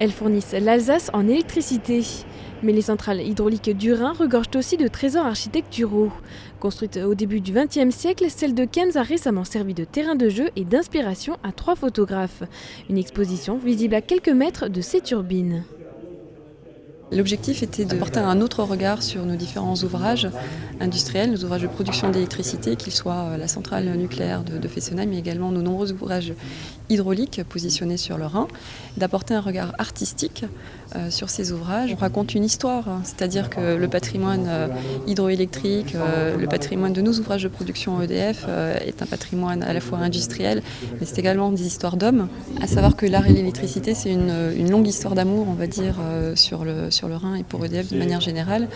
Elles fournissent l'Alsace en électricité. Mais les centrales hydrauliques du Rhin regorgent aussi de trésors architecturaux. Construite au début du XXe siècle, celle de Kems a récemment servi de terrain de jeu et d'inspiration à 3 photographes. Une exposition visible à quelques mètres de ces turbines. L'objectif était de porter un autre regard sur nos différents ouvrages industriels, nos ouvrages de production d'électricité, qu'ils soient la centrale nucléaire de Fessenheim, mais également nos nombreux ouvrages hydrauliques positionnés sur le Rhin, d'apporter un regard artistique sur ces ouvrages. On raconte une histoire, c'est-à-dire que le patrimoine hydroélectrique, le patrimoine de nos ouvrages de production EDF est un patrimoine à la fois industriel, mais c'est également des histoires d'hommes. À savoir que l'art et l'électricité, c'est une longue histoire d'amour, on va dire, sur le Rhin et pour EDF de manière générale,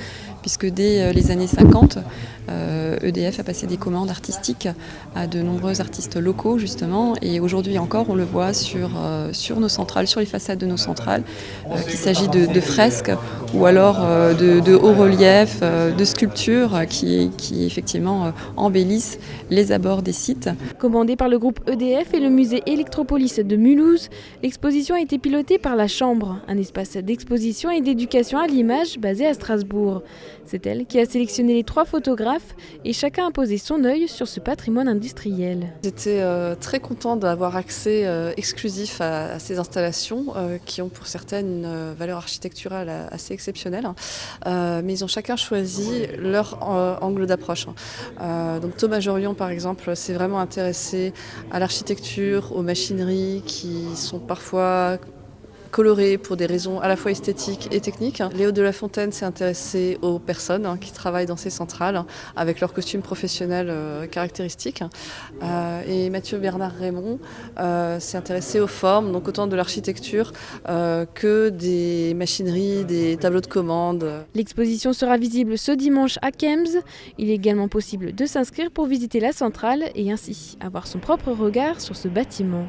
puisque dès les années 50, EDF a passé des commandes artistiques à de nombreux artistes locaux, justement, et aujourd'hui encore, on le voit sur nos centrales, sur les façades de nos centrales, qu'il s'agit de fresques ou alors de hauts reliefs, de sculptures qui effectivement embellissent les abords des sites. Commandée par le groupe EDF et le musée Electropolis de Mulhouse, l'exposition a été pilotée par la Chambre, un espace d'exposition et d'éducation à l'image basé à Strasbourg. C'est elle qui a sélectionné les 3 photographes et chacun a posé son œil sur ce patrimoine industriel. J'étais très contente d'avoir accès exclusif à ces installations qui ont pour certaines une valeur architecturale assez exceptionnelle, mais ils ont chacun choisi leur angle d'approche. Donc Thomas Jorion par exemple s'est vraiment intéressé à l'architecture, aux machineries qui sont parfois colorées pour des raisons à la fois esthétiques et techniques. Léo de La Fontaine s'est intéressé aux personnes qui travaillent dans ces centrales avec leurs costumes professionnels caractéristiques. Et Mathieu Bernard Raymond s'est intéressé aux formes, donc autant de l'architecture que des machineries, des tableaux de commande. L'exposition sera visible ce dimanche à Kems. Il est également possible de s'inscrire pour visiter la centrale et ainsi avoir son propre regard sur ce bâtiment.